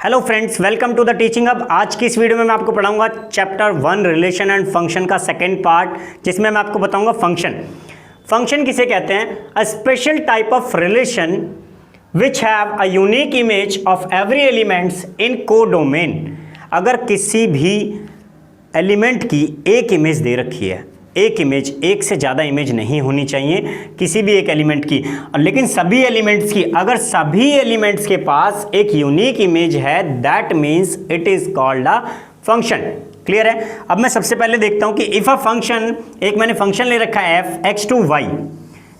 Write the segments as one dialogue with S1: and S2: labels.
S1: Hello friends, welcome to the Teaching Hub. आज की इस वीडियो में मैं आपको पढ़ाऊंगा चैप्टर 1 रिलेशन एंड फंक्शन का सेकंड पार्ट, जिसमें मैं आपको बताऊंगा फंक्शन। फंक्शन किसे कहते हैं? A special type of relation which have a unique image of every elements in codomain. अगर किसी भी एलिमेंट की एक इमेज दे रखी है, एक इमेज, एक से ज़्यादा इमेज नहीं होनी चाहिए किसी भी एक एलिमेंट की, लेकिन सभी एलिमेंट्स की, अगर सभी एलिमेंट्स के पास एक यूनिक इमेज है, that means it is called a function. Clear है? अब मैं सबसे पहले देखता हूं कि इफ अ फंक्शन, एक मैंने फंक्शन ले रखा है एफ एक्स टू वाई,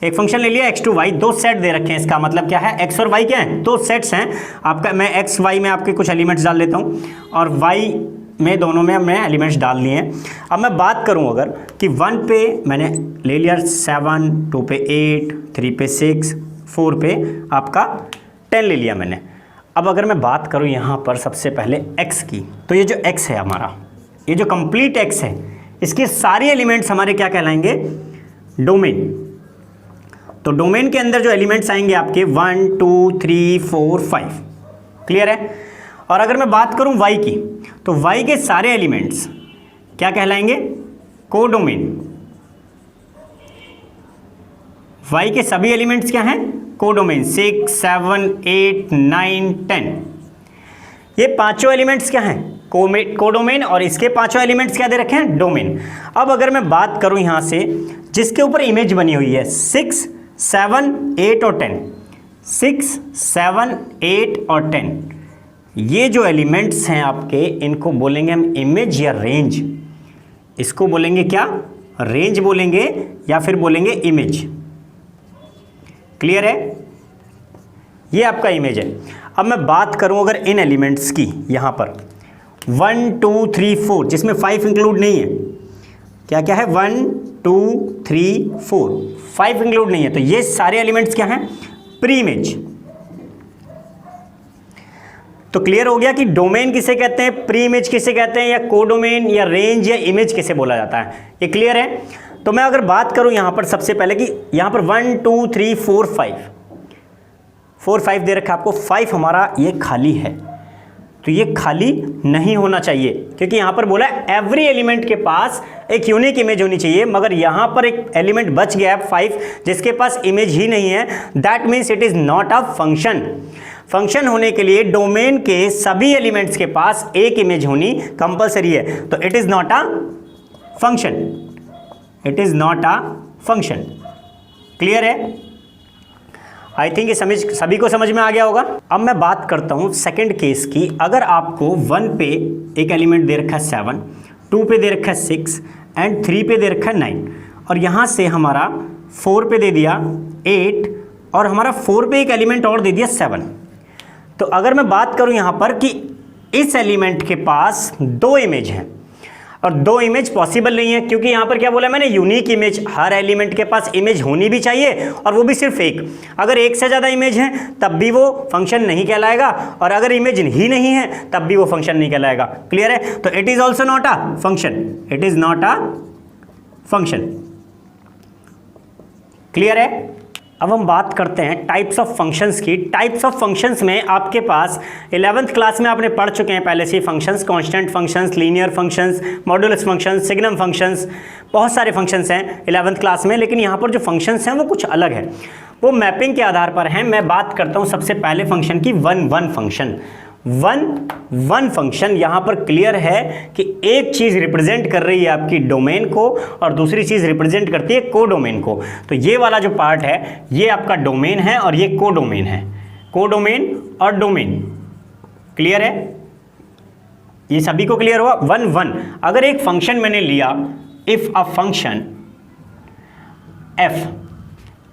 S1: एक फंक्शन ले लिया एक्स टू वाई, दो सेट दे रखे हैं। इसका मतलब क्या है? एक्स और वाई क्या है? दो सेट्स हैं आपका। मैं एक्स वाई में आपके कुछ एलिमेंट्स डाल देता हूं और वाई में, दोनों में हमने एलिमेंट्स डाल लिए हैं। अब मैं बात करूं अगर कि 1 पे मैंने ले लिया 7, 2 पे 8, 3 पे 6, 4 पे आपका 10 ले लिया मैंने। अब अगर मैं बात करूं यहाँ पर सबसे पहले x की, तो ये जो x है हमारा, ये जो कंप्लीट x है, इसके सारे एलिमेंट्स हमारे क्या कहलाएंगे? डोमेन। तो डोमेन के अंदर जो एलिमेंट्स आएंगे आपके 1, 2, 3, 4, 5। क्लियर है? और अगर मैं बात करूं y की, तो y के सारे एलिमेंट्स क्या कहलाएंगे? कोडोमेन। y के सभी एलिमेंट्स क्या हैं? कोडोमेन। 6, 7, 8, 9, 10, ये पांचों एलिमेंट्स क्या हैं? कोडोमेन। और इसके पांचों एलिमेंट्स क्या दे रखे हैं? डोमेन। अब अगर मैं बात करूं यहां से जिसके ऊपर इमेज बनी हुई है 6, 7, 8 और 10, 6, 7, 8 और 10, ये जो एलिमेंट्स हैं आपके, इनको बोलेंगे हम इमेज या रेंज। इसको बोलेंगे क्या? रेंज बोलेंगे या फिर बोलेंगे इमेज। क्लियर है? ये आपका इमेज है। अब मैं बात करूं अगर इन एलिमेंट्स की, यहां पर 1, 2, 3, 4, जिसमें 5 इंक्लूड नहीं है। क्या क्या है? 1, 2, 3, 4, 5 इंक्लूड नहीं है। तो ये सारे एलिमेंट्स क्या हैं? Pre image. तो क्लियर हो गया कि डोमेन किसे कहते हैं, प्री इमेज किसे कहते हैं, या कोडोमेन या रेंज या इमेज किसे बोला जाता है। ये क्लियर है? तो मैं अगर बात करूं यहां पर सबसे पहले कि यहां पर 1, 2, 3, 4, 5 दे रखा है आपको। 5 हमारा ये खाली है, तो ये खाली नहीं होना चाहिए, क्योंकि यहां पर बोला एवरी एलिमेंट के पास एक यूनिक इमेज होनी चाहिए। मगर यहां पर एक एलिमेंट बच गया है 5, जिसके पास इमेज ही नहीं है। That means it is not a function. Function होने के लिए डोमेन के सभी एलिमेंट्स के पास एक इमेज होनी कंपलसरी है। तो it is not a function, it is not a function. Clear है? आई थिंक ये सभी को समझ में आ गया होगा। अब मैं बात करता हूं सेकंड केस की। अगर आपको 1 पे एक एलिमेंट दे रखा है 7, 2 पे दे रखा है 6 एंड 3 पे दे रखा है 9, और यहां से हमारा 4 पे दे दिया 8 और हमारा 4 पे एक एलिमेंट और दे दिया 7। तो अगर मैं बात करूं यहां पर कि इस एलिमेंट के पास 2 इमेज हैं, और 2 इमेज पॉसिबल नहीं है, क्योंकि यहां पर क्या बोला मैंने? Unique image. हर एलिमेंट के पास इमेज होनी भी चाहिए, और वो भी सिर्फ एक। अगर एक से ज़्यादा इमेज है तब भी वो फंक्शन नहीं कहलाएगा, और अगर इमेज ही नहीं है तब भी वो फंक्शन नहीं कहलाएगा। क्लियर है? तो it is also not a function, it is not a function. Clear है? अब हम बात करते हैं टाइप्स ऑफ फंक्शंस की। टाइप्स ऑफ फंक्शंस में आपके पास 11th क्लास में आपने पढ़ चुके हैं पहले से functions, constant functions, linear functions, modulus functions, signum functions, बहुत सारे फंक्शंस हैं 11th क्लास में। लेकिन यहाँ पर जो फंक्शंस हैं वो कुछ अलग है, वो मैपिंग के आधार पर हैं। मैं बात करता हूँ सबसे पहले फंक्शन की, 1 फंक्शन। 1 फंक्शन यहाँ पर क्लियर है कि एक चीज़ रिप्रेजेंट कर रही है आपकी डोमेन को, और दूसरी चीज़ रिप्रेजेंट करती है कोडोमेन को। तो ये वाला जो पार्ट है ये आपका डोमेन है और ये कोडोमेन है। कोडोमेन और डोमेन। क्लियर है? ये सभी को क्लियर हुआ? 1 अगर एक फंक्शन मैंने लिया, if a function f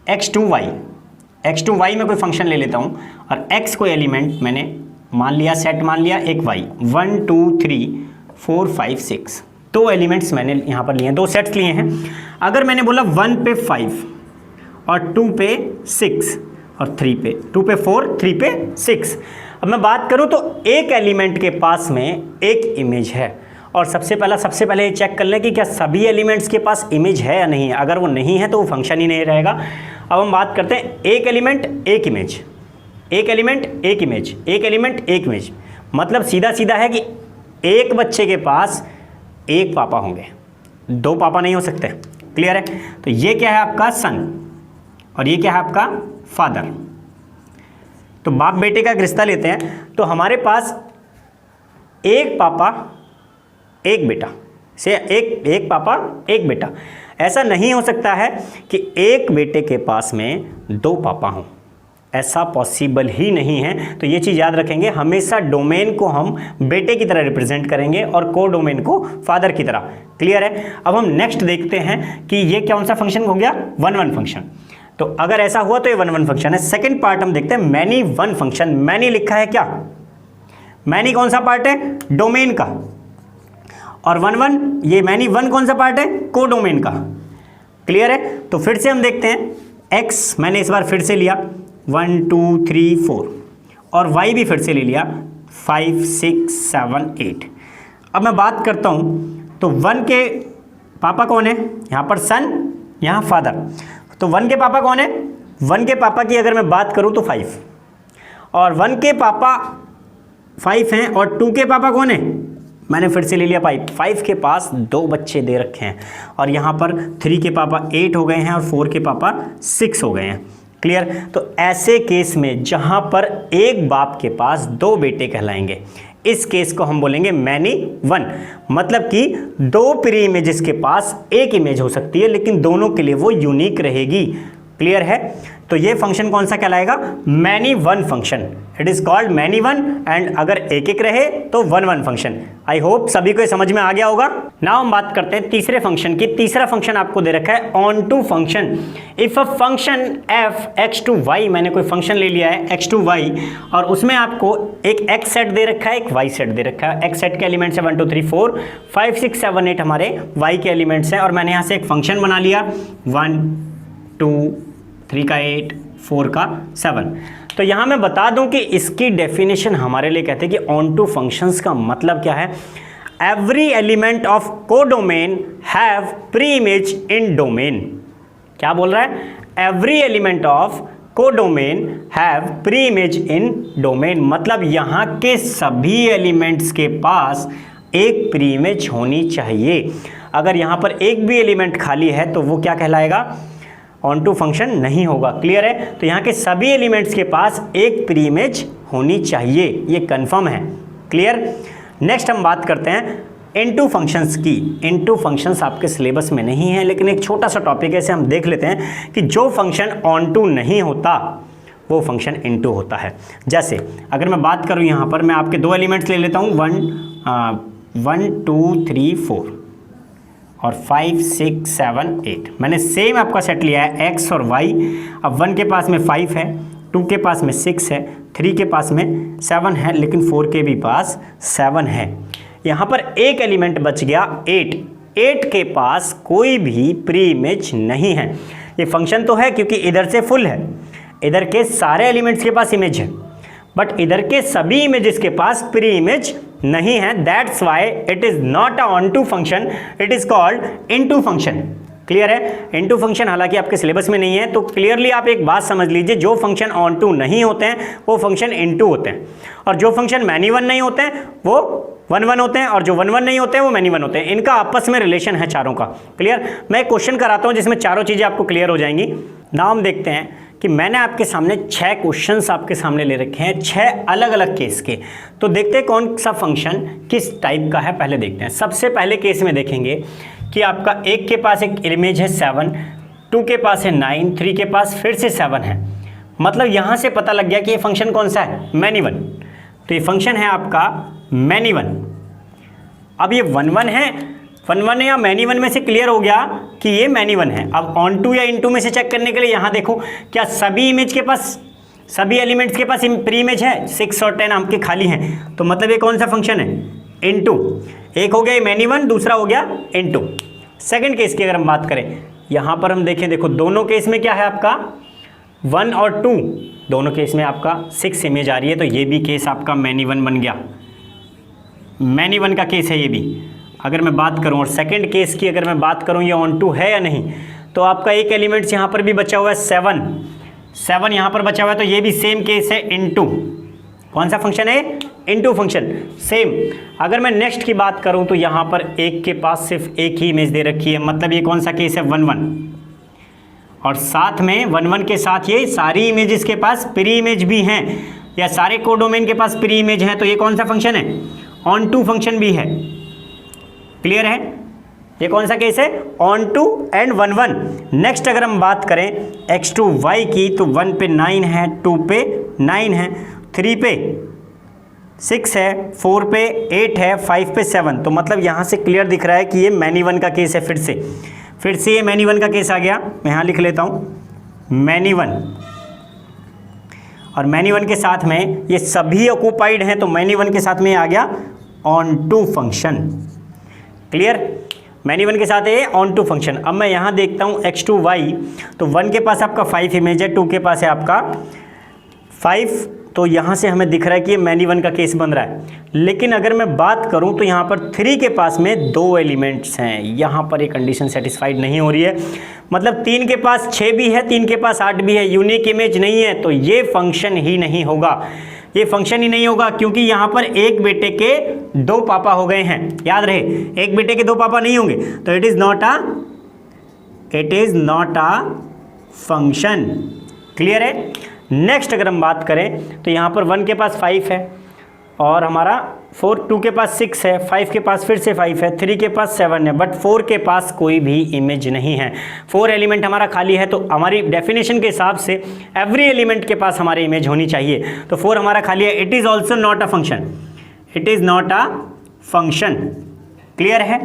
S1: x2y में कोई फंक्शन ले लेता हूँ, और x को एलिमेंट मैंने मान लिया, सेट मान लिया एक y, 1, 2, 3, 4, 5, 6, 2 एलिमेंट्स मैंने यहाँ पर लिए हैं, 2 सेट्स लिए हैं। अगर मैंने बोला 1 पे 5 और 2 पे 6 और 3 पे 2 पे 4, 3 पे 6, अब मैं बात करूँ तो एक एलिमेंट के पास में एक इमेज है। और सबसे पहले ये चेक कर लें कि क्या सभी एलिमेंट्स के पास इमेज है या नहीं है। अगर वो नहीं है तो वो फंक्शन ही नहीं रहेगा। अब हम बात करते हैं एक एलिमेंट एक इमेज, एक एलिमेंट एक इमेज, एक एलिमेंट एक इमेज। मतलब सीधा सीधा है कि एक बच्चे के पास एक पापा होंगे, दो पापा नहीं हो सकते। क्लियर है? तो ये क्या है आपका सन और ये क्या है आपका फादर। तो बाप बेटे का रिश्ता लेते हैं तो हमारे पास एक पापा एक बेटा से एक पापा एक बेटा। ऐसा नहीं हो सकता है कि एक बेटे के पास में दो पापा हों, ऐसा पॉसिबल ही नहीं है। तो ये चीज़ याद रखेंगे, हमेशा डोमेन को हम बेटे की तरह रिप्रेजेंट करेंगे और को डोमेन को फादर की तरह। क्लियर है? अब हम नेक्स्ट देखते हैं कि ये कौन सा फंक्शन हो गया, 1-1 फंक्शन। तो अगर ऐसा हुआ तो ये 1-1 फंक्शन है। सेकेंड पार्ट हम देखते हैं मैनी वन फंक्शन। मैनी लिखा है क्या, मैनी कौन सा पार्ट है, डोमेन का, और 1-1 ये मैनी वन कौन सा पार्ट है, को डोमेन का। क्लियर है? तो फिर से हम देखते हैं x मैंने इस बार फिर से लिया 1 2 3 4 और y भी फिर से ले लिया 5 6 7 8। अब मैं बात करता हूं तो 1 के पापा कौन है, यहां पर सन, यहां फादर। तो 1 के पापा कौन है, 1 के पापा की अगर मैं बात करूं तो 5, और 1 के पापा 5 हैं और 2 के पापा कौन है, मैंने फिर से ले लिया 5 के पास दो बच्चे दे रखे हैं, और यहाँ पर 3 के पापा 8 हो गए हैं और 4 के पापा 6 हो गए हैं। क्लियर? तो ऐसे केस में जहाँ पर एक बाप के पास दो बेटे कहलाएंगे, इस केस को हम बोलेंगे मैनी वन। मतलब कि दो प्री इमेजेस के पास एक इमेज हो सकती है लेकिन दोनों के लिए वो यूनिक रहेगी। क्लियर है? तो ये फंक्शन कौन सा कहलाएगा, many one function. It is called many one, and अगर एक एक रहे तो 1-1 फंक्शन। आई होप सभी को समझ में आ गया होगा। नाउ हम बात करते हैं तीसरे फंक्शन की। तीसरा फंक्शन आपको दे रखा है onto function. If a function f x to y, मैंने कोई फंक्शन ले लिया है x to y और उसमें आपको एक x सेट दे रखा है, एक y सेट दे रखा है। x सेट के एलिमेंट्स है 1 2 3 4 5 6 7 8 हमारे y के एलिमेंट्स हैं, और मैंने यहाँ से एक फंक्शन बना लिया 1 2 3 का 8 4 का 7। तो यहाँ मैं बता दूं कि इसकी डेफिनेशन हमारे लिए कहते हैं कि ऑन टू फंक्शंस का मतलब क्या है, every element of codomain have pre image in domain. क्या बोल रहा है, every element of codomain have pre image in domain. मतलब यहाँ के सभी एलिमेंट्स के पास एक प्री इमेज होनी चाहिए। अगर यहाँ पर एक भी एलिमेंट खाली है तो वो क्या कहलाएगा, ऑन टू फंक्शन नहीं होगा। क्लियर है? तो यहाँ के सभी एलिमेंट्स के पास एक प्री इमेज होनी चाहिए, ये कंफर्म है। क्लियर? नेक्स्ट हम बात करते हैं इनटू फंक्शंस की। इनटू फंक्शंस आपके सिलेबस में नहीं है लेकिन एक छोटा सा टॉपिक है, इसे हम देख लेते हैं कि जो फंक्शन ऑन टू नहीं होता वो फंक्शन इनटू होता है। जैसे अगर मैं बात करूँ यहाँ पर, मैं आपके दो एलिमेंट्स ले लेता हूँ 1 2 3 4 और 5 6 7 8। मैंने सेम आपका सेट लिया है x और y। अब 1 के पास में 5 है, 2 के पास में 6 है, 3 के पास में 7 है, लेकिन 4 के भी पास 7 है। यहाँ पर एक एलिमेंट बच गया 8। 8 के पास कोई भी प्री इमेज नहीं है। ये फंक्शन तो है क्योंकि इधर से फुल है, इधर के सारे एलिमेंट्स के पास इमेज है, बट इधर के सभी इमेजेस के पास प्री इमेज नहीं है। That's why it is not a onto function, it is called into function. Clear है? इनटू फंक्शन हालांकि आपके सिलेबस में नहीं है, तो क्लियरली आप एक बात समझ लीजिए, जो फंक्शन ऑन टू नहीं होते हैं वो फंक्शन इनटू होते हैं, और जो फंक्शन मैनी वन नहीं होते हैं वो 1-1 होते हैं, और जो 1-1 नहीं होते हैं वो मैनी वन होते हैं। इनका आपस में रिलेशन है चारों का। क्लियर? मैं एक क्वेश्चन कराता हूं जिसमें चारों चीजें आपको क्लियर हो जाएंगी। नाम देखते हैं कि मैंने आपके सामने 6 क्वेश्चंस आपके सामने ले रखे हैं, 6 अलग अलग केस के। तो देखते हैं कौन सा फंक्शन किस टाइप का है। पहले देखते हैं, सबसे पहले केस में देखेंगे कि आपका एक के पास एक इमेज है 7, 2 के पास है 9, 3 के पास फिर से 7 है। मतलब यहाँ से पता लग गया कि ये फंक्शन कौन सा है, मैनी वन। तो ये फंक्शन है आपका मैनी वन। अब ये 1-1 है, 1-1 या मैनी वन में से क्लियर हो गया कि ये मैनी वन है। अब ऑन टू या इनटू में से चेक करने के लिए यहाँ देखो, क्या सभी इमेज के पास, सभी एलिमेंट्स के पास प्री इमेज है, 6 और 10 आपके खाली हैं। तो मतलब ये कौन सा फंक्शन है, इनटू। एक हो गया मैनी वन, दूसरा हो गया इनटू। सेकंड केस की अगर हम बात करें, यहाँ पर हम देखें, देखो दोनों केस में क्या है आपका 1 और 2, दोनों केस में आपका 6 इमेज आ रही है। तो ये भी केस आपका मैनी वन बन गया, मैनी वन का केस है ये भी। अगर मैं बात करूं, और सेकंड केस की अगर मैं बात करूं ये ऑन टू है या नहीं, तो आपका एक एलिमेंट्स यहाँ पर भी बचा हुआ है 7 यहाँ पर बचा हुआ है, तो ये भी सेम केस है इनटू। कौन सा फंक्शन है, इनटू फंक्शन सेम। अगर मैं नेक्स्ट की बात करूं तो यहां पर एक के पास सिर्फ एक ही इमेज दे रखी है, मतलब ये कौन सा केस है 1 1, और साथ में 1 1 के साथ ये सारी इमेजेस के पास प्री इमेज भी हैं, या सारे कोडोमेन के पास प्री इमेज है, तो ये कौन सा फंक्शन है ऑन टू फंक्शन भी है। क्लियर है, ये कौन सा केस है ऑन टू एंड 1 1। नेक्स्ट अगर हम बात करें x टू y की तो 1 पे 9 है, 2 पे 9 है, 3 पे 6 है, 4 पे 8 है, 5 पे 7। तो मतलब यहाँ से क्लियर दिख रहा है कि ये मैनी वन का केस है। फिर से ये मैनी वन का केस आ गया। मैं यहाँ लिख लेता हूँ मैनी वन, और मैनी वन के साथ में ये सभी ऑक्यूपाइड हैं, तो मैनी वन के साथ में आ गया onto function. Clear, many one के साथ है ऑन टू फंक्शन। अब मैं यहाँ देखता हूँ x टू y, तो 1 के पास आपका 5 इमेज है, 2 के पास है आपका 5, तो यहाँ से हमें दिख रहा है कि ये मैनी वन का केस बन रहा है। लेकिन अगर मैं बात करूँ तो यहाँ पर 3 के पास में 2 एलिमेंट्स हैं, यहाँ पर ये कंडीशन सेटिस्फाइड नहीं हो रही है। मतलब 3 के पास 6 भी है, 3 के पास 8 भी है, यूनिक इमेज नहीं है, तो ये फंक्शन ही नहीं होगा। ये फंक्शन ही नहीं होगा क्योंकि यहाँ पर एक बेटे के 2 पापा हो गए हैं। याद रहे, एक बेटे के 2 पापा नहीं होंगे, तो it is not a function. Clear है। नेक्स्ट अगर हम बात करें तो यहाँ पर 1 के पास 5 है, और हमारा 2 के पास 6 है, 5 के पास फिर से 5 है, 3 के पास 7 है, बट 4 के पास कोई भी इमेज नहीं है। 4 एलिमेंट हमारा खाली है, तो हमारी डेफिनेशन के हिसाब से एवरी एलिमेंट के पास हमारी इमेज होनी चाहिए, तो 4 हमारा खाली है। It is also not a function, it is not a function. Clear है।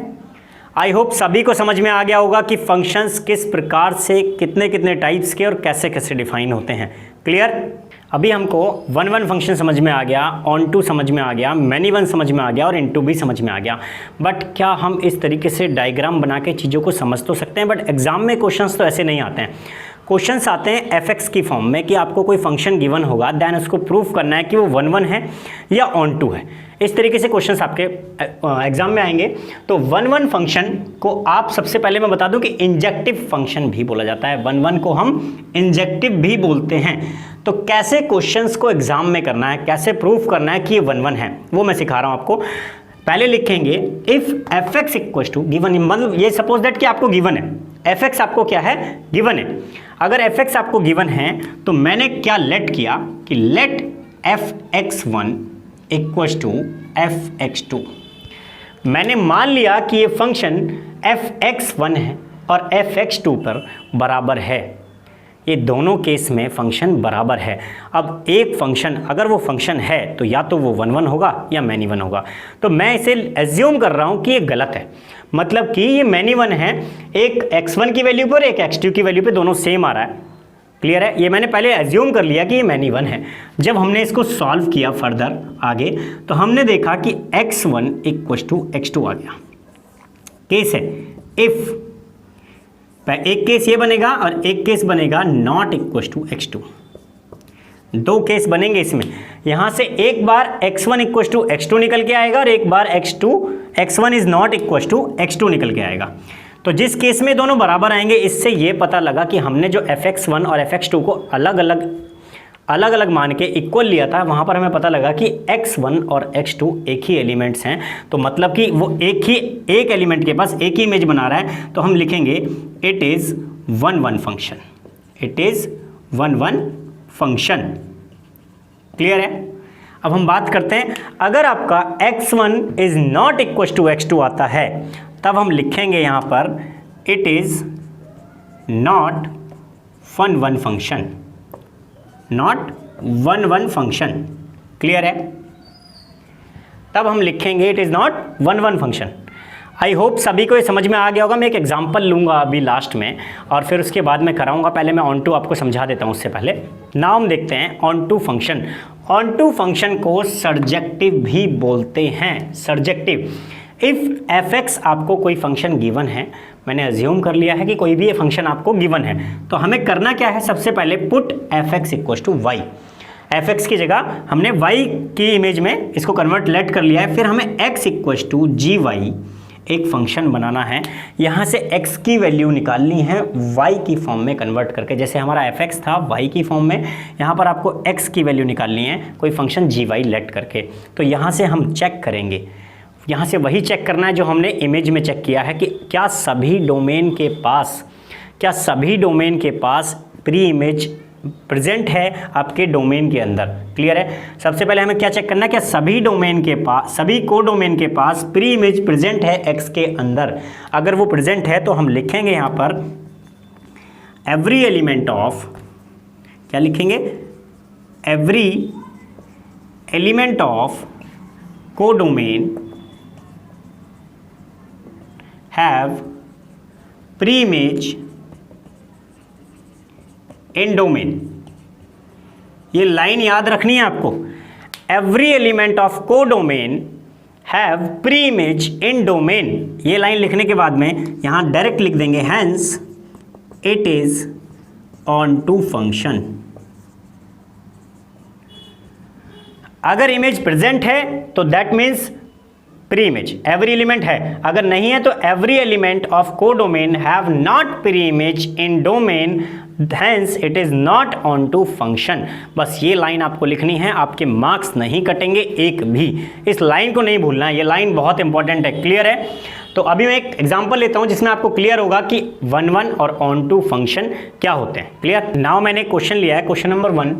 S1: आई होप सभी को समझ में आ गया होगा कि फंक्शंस किस प्रकार से कितने कितने टाइप्स के और कैसे कैसे डिफाइन होते हैं। क्लियर। अभी हमको 1 1 फंक्शन समझ में आ गया, ऑन टू समझ में आ गया, मैनी वन समझ में आ गया और इनटू भी समझ में आ गया। बट क्या हम इस तरीके से डायग्राम बना के चीज़ों को समझ तो सकते हैं, बट एग्जाम में क्वेश्चंस तो ऐसे नहीं आते हैं। क्वेश्चंस आते हैं एफ की फॉर्म में कि आपको कोई फंक्शन गिवन होगा, देन उसको प्रूफ करना है कि वो 1 1 है या ऑन टू है। इस तरीके से क्वेश्चंस आपके एग्जाम में आएंगे। तो 1 1 फंक्शन को आप सबसे पहले मैं बता दूं कि इंजेक्टिव फंक्शन भी बोला जाता है। 1 1 को हम इंजेक्टिव भी बोलते हैं। तो कैसे क्वेश्चंस को एग्जाम में करना है, कैसे प्रूफ करना है कि ये 1 1 है, वो मैं सिखा रहा हूं आपको। पहले लिखेंगे if f x equal to given, मतलब ये सपोज दैट कि आपको गिवन है एफ एक्स, आपको क्या है गिवन है। अगर एफ एक्स आपको गिवन है तो मैंने क्या लेट किया कि let f x one equal to f x two. मैंने मान लिया कि ये फंक्शन एफ एक्स वन है और एफ एक्स टू पर बराबर है। ये दोनों केस में फंक्शन बराबर है। अब एक फंक्शन अगर वो फंक्शन है तो या तो वो 1 1 होगा या मैनी वन होगा। तो मैं इसे एज्यूम कर रहा हूँ कि ये गलत है, मतलब कि ये मैनी वन है, एक x1 की वैल्यू पर एक x2 की वैल्यू पे दोनों सेम आ रहा है। क्लियर है। ये मैंने पहले एज्यूम कर लिया कि ये मैनी वन है। जब हमने इसको सॉल्व किया फर्दर आगे तो हमने देखा कि x1 इक्वल टू x2 आ गया। केस है इफ, एक केस ये बनेगा और एक केस बनेगा नॉट इक्वल टू x2। दो केस बनेंगे इसमें। यहां से एक बार x1 इक्वल टू x2 निकल के आएगा और एक बार x1 is not equal to x2 निकल के आएगा। तो जिस केस में दोनों बराबर आएंगे, इससे ये पता लगा कि हमने जो fx1 और fx2 को अलग अलग मान के इक्वल लिया था, वहां पर हमें पता लगा कि x1 और x2 एक ही एलिमेंट्स हैं। तो मतलब कि वो एक एलिमेंट के पास एक ही इमेज बना रहा है। तो हम लिखेंगे it is 1 1 function, it is 1 1 function. Clear है। अब हम बात करते हैं, अगर आपका x1 is not equal to x2 आता है तब हम लिखेंगे यहां पर it is not 1 1 function, not 1 1 function. Clear है। तब हम लिखेंगे it is not 1 1 function. I hope सभी को ये समझ में आ गया होगा। मैं एक एग्जांपल लूंगा अभी लास्ट में और फिर उसके बाद मैं कराऊंगा। पहले मैं ऑन टू आपको समझा देता हूं उससे पहले। नाम देखते हैं onto function. Onto function को सर्जेक्टिव भी बोलते हैं, सर्जेक्टिव। इफ एफ एक्स आपको कोई फंक्शन गिवन है, मैंने अज्यूम कर लिया है कि कोई भी ये फंक्शन आपको गिवन है, तो हमें करना क्या है, सबसे पहले put f x equal to y. F x की जगह हमने y की इमेज में इसको कन्वर्ट लेट कर लिया है। फिर हमें x equal to g y एक फंक्शन बनाना है, यहाँ से x की वैल्यू निकालनी है y की फॉर्म में कन्वर्ट करके। जैसे हमारा fx था y की फॉर्म में, यहाँ पर आपको x की वैल्यू निकालनी है कोई फंक्शन gy लेट करके। तो यहाँ से हम चेक करेंगे, यहाँ से वही चेक करना है जो हमने इमेज में चेक किया है कि क्या सभी डोमेन के पास प्री इमेज प्रेजेंट है आपके डोमेन के अंदर। क्लियर है। सबसे पहले हमें क्या चेक करना है, क्या सभी कोडोमेन के पास प्री इमेज प्रेजेंट है x के अंदर। अगर वो प्रेजेंट है तो हम लिखेंगे यहाँ पर एवरी एलिमेंट ऑफ, क्या लिखेंगे, every element of codomain have pre image in domain. ये लाइन याद रखनी है आपको, every element of codomain have pre image in domain. ये लाइन लिखने के बाद में यहां डायरेक्ट लिख देंगे hence it is onto function. अगर इमेज प्रेजेंट है तो that means pre image, every element है। अगर नहीं है तो every element of codomain have not pre image in domain, hence it is not on to function। बस ये लाइन आपको लिखनी है, आपके मार्क्स नहीं कटेंगे एक भी। इस लाइन को नहीं भूलना है, ये लाइन बहुत इंपॉर्टेंट है। क्लियर है। तो अभी मैं एक एग्जांपल लेता हूं जिसमें आपको क्लियर होगा कि 1 और ऑन टू फंक्शन क्या होते हैं। क्लियर। नाउ मैंने क्वेश्चन लिया है, क्वेश्चन नंबर 1,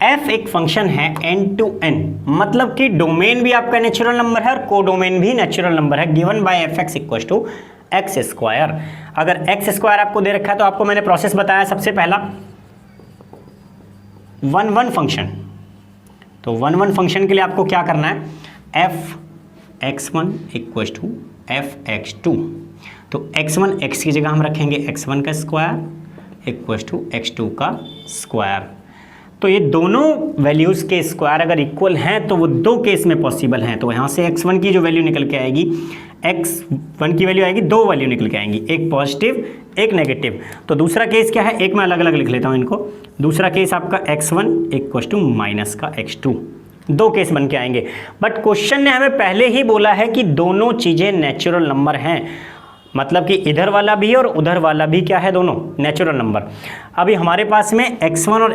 S1: f एक फंक्शन है n to n, मतलब कि डोमेन भी आपका नेचुरल नंबर है और कोडोमेन भी नेचुरल नंबर है, given by fx equal to x square. अगर एक्स स्क्वायर आपको दे रखा है तो आपको मैंने प्रोसेस बताया, सबसे पहला 1 फंक्शन। तो 1 फंक्शन के लिए आपको क्या करना है, f(x1) इक्वल टू f(x2). तो x1 x की जगह हम रखेंगे x1 का स्क्वायर इक्वल टू x2 का स्क्वायर। तो ये दोनों वैल्यूज़ के स्क्वायर अगर इक्वल हैं तो वो दो केस में पॉसिबल हैं। तो यहाँ से x1 की जो वैल्यू निकल के आएगी, x1 की वैल्यू आएगी, दो वैल्यू निकल के आएंगी, एक पॉजिटिव एक नेगेटिव। तो दूसरा केस क्या है, एक मैं अलग अलग लिख लेता हूँ इनको। दूसरा केस आपका x1 इक्वल टू माइनस का x2, दो केस बन के आएंगे। बट क्वेश्चन ने हमें पहले ही बोला है कि दोनों चीज़ें नेचुरल नंबर हैं, मतलब कि इधर वाला भी और उधर वाला भी क्या है, दोनों नेचुरल नंबर। अभी हमारे पास में x1 और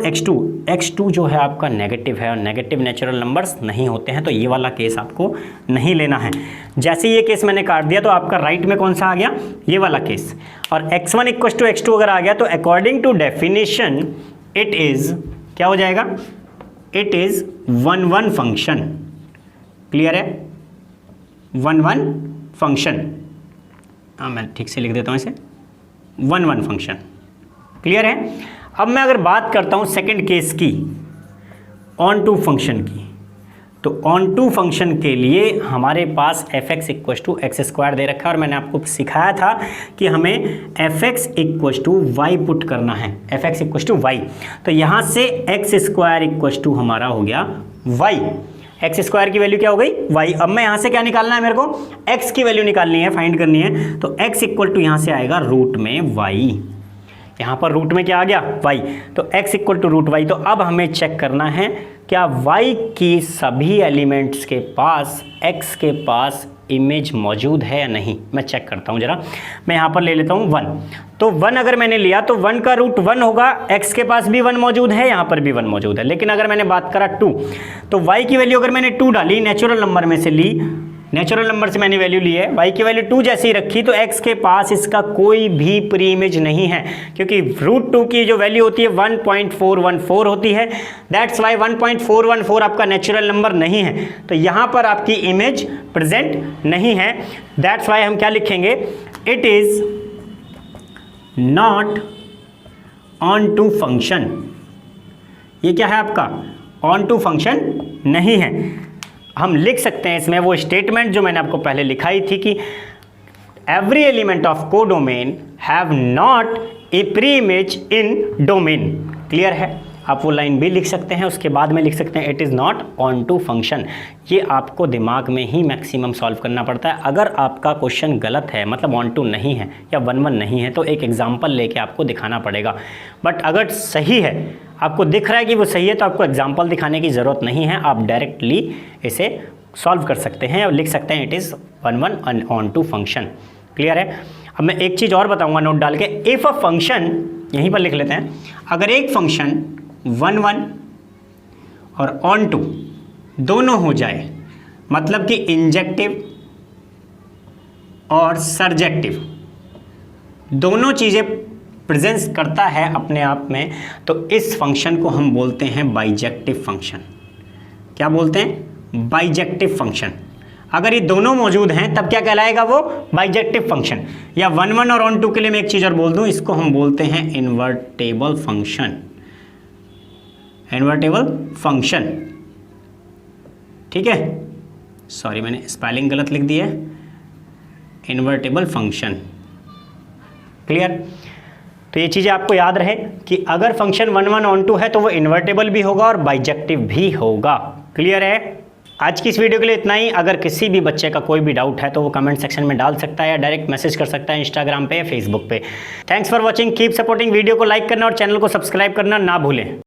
S1: x2 जो है आपका नेगेटिव है और नेगेटिव नेचुरल नंबर्स नहीं होते हैं, तो ये वाला केस आपको नहीं लेना है। जैसे ये केस मैंने काट दिया तो आपका राइट में कौन सा आ गया, ये वाला केस। और x1 इक्वल टू x2 अगर आ गया तो according to definition it is क्या हो जाएगा, इट इज़ 1 फंक्शन। क्लियर है, 1 फंक्शन। हाँ, मैं ठीक से लिख देता हूँ इसे, 1 फंक्शन। क्लियर है। अब मैं अगर बात करता हूँ सेकंड केस की, ऑन टू फंक्शन की, तो ऑन टू फंक्शन के लिए हमारे पास fx equal to x square दे रखा है और मैंने आपको सिखाया था कि हमें fx equal to y put करना है, fx इक्वल टू वाई। तो यहाँ से एक्स स्क्वायर इक्वल टू हमारा हो गया वाई, एक्स स्क्वायर की वैल्यू क्या हो गई, वाई। अब मैं यहाँ से क्या निकालना है, मेरे को एक्स की वैल्यू निकालनी है, फाइंड करनी है। तो एक्स इक्वल टू यहाँ से आएगा रूट में वाई, यहाँ पर रूट में क्या आ गया, वाई। तो x equal to root y. तो अब हमें चेक करना है क्या वाई की सभी एलिमेंट्स के पास एक्स के पास इमेज मौजूद है या नहीं। मैं चेक करता हूँ जरा, मैं यहाँ पर ले लेता हूँ 1। तो 1 अगर मैंने लिया तो 1 का रूट 1 होगा, x के पास भी 1 मौजूद है, यहाँ पर भी 1 मौजूद है। लेकिन अगर मैंने बात करा 2, तो y की वैल्यू अगर मैंने 2 डाली, नेचुरल नंबर में से ली, नेचुरल नंबर से मैंने वैल्यू ली है, y की वैल्यू 2 जैसे ही रखी तो x के पास इसका कोई भी प्री इमेज नहीं है, क्योंकि रूट 2 की जो वैल्यू होती है 1.414 होती है। दैट्स वाई 1.414 आपका नेचुरल नंबर नहीं है, तो यहाँ पर आपकी इमेज प्रेजेंट नहीं है। दैट्स वाई हम क्या लिखेंगे, it is not onto function. ये क्या है आपका, ऑन टू फंक्शन नहीं है। हम लिख सकते हैं इसमें वो स्टेटमेंट जो मैंने आपको पहले लिखाई थी कि every element of codomain have not a pre image in domain. Clear है। आप वो लाइन भी लिख सकते हैं, उसके बाद में लिख सकते हैं it is not onto function. ये आपको दिमाग में ही मैक्सिमम सॉल्व करना पड़ता है। अगर आपका क्वेश्चन गलत है, मतलब ऑन टू नहीं है या 1 नहीं है, तो एक एग्जाम्पल लेके आपको दिखाना पड़ेगा। बट अगर सही है, आपको दिख रहा है कि वो सही है, तो आपको एग्जाम्पल दिखाने की ज़रूरत नहीं है, आप डायरेक्टली इसे सॉल्व कर सकते हैं और लिख सकते हैं it is 1 1 onto function. Clear है। अब मैं एक चीज़ और बताऊंगा नोट डाल के, इफ़ अ फंक्शन, यहीं पर लिख लेते हैं, अगर एक फंक्शन 1 1 और ऑन टू दोनों हो जाए, मतलब कि इंजेक्टिव और सर्जेक्टिव दोनों चीज़ें प्रेजेंस करता है अपने आप में, तो इस फंक्शन को हम बोलते हैं बाइजेक्टिव फंक्शन। क्या बोलते हैं? Bijective function. अगर ये दोनों मौजूद हैं तब क्या कहलाएगा वो? Bijective function. या 1 1 और ऑन टू के लिए मैं एक चीज़ और बोल दूं, इसको हम बोलते हैं इन्वर्टेबल फंक्शन। इन्वर्टेबल फंक्शन, ठीक है। सॉरी मैंने स्पेलिंग गलत लिख दी है, इन्वर्टेबल फंक्शन। क्लियर। तो ये चीज़ें आपको याद रहे कि अगर फंक्शन 1 1 ऑन टू है तो वो इन्वर्टेबल भी होगा और बाइजेक्टिव भी होगा। क्लियर है। आज की इस वीडियो के लिए इतना ही। अगर किसी भी बच्चे का कोई भी डाउट है तो वो कमेंट सेक्शन में डाल सकता है या डायरेक्ट मैसेज कर सकता है इंस्टाग्राम पे या फेसबुक पे। Thanks for watching, keep supporting. Video को लाइक करना और चैनल को सब्सक्राइब करना ना भूलें।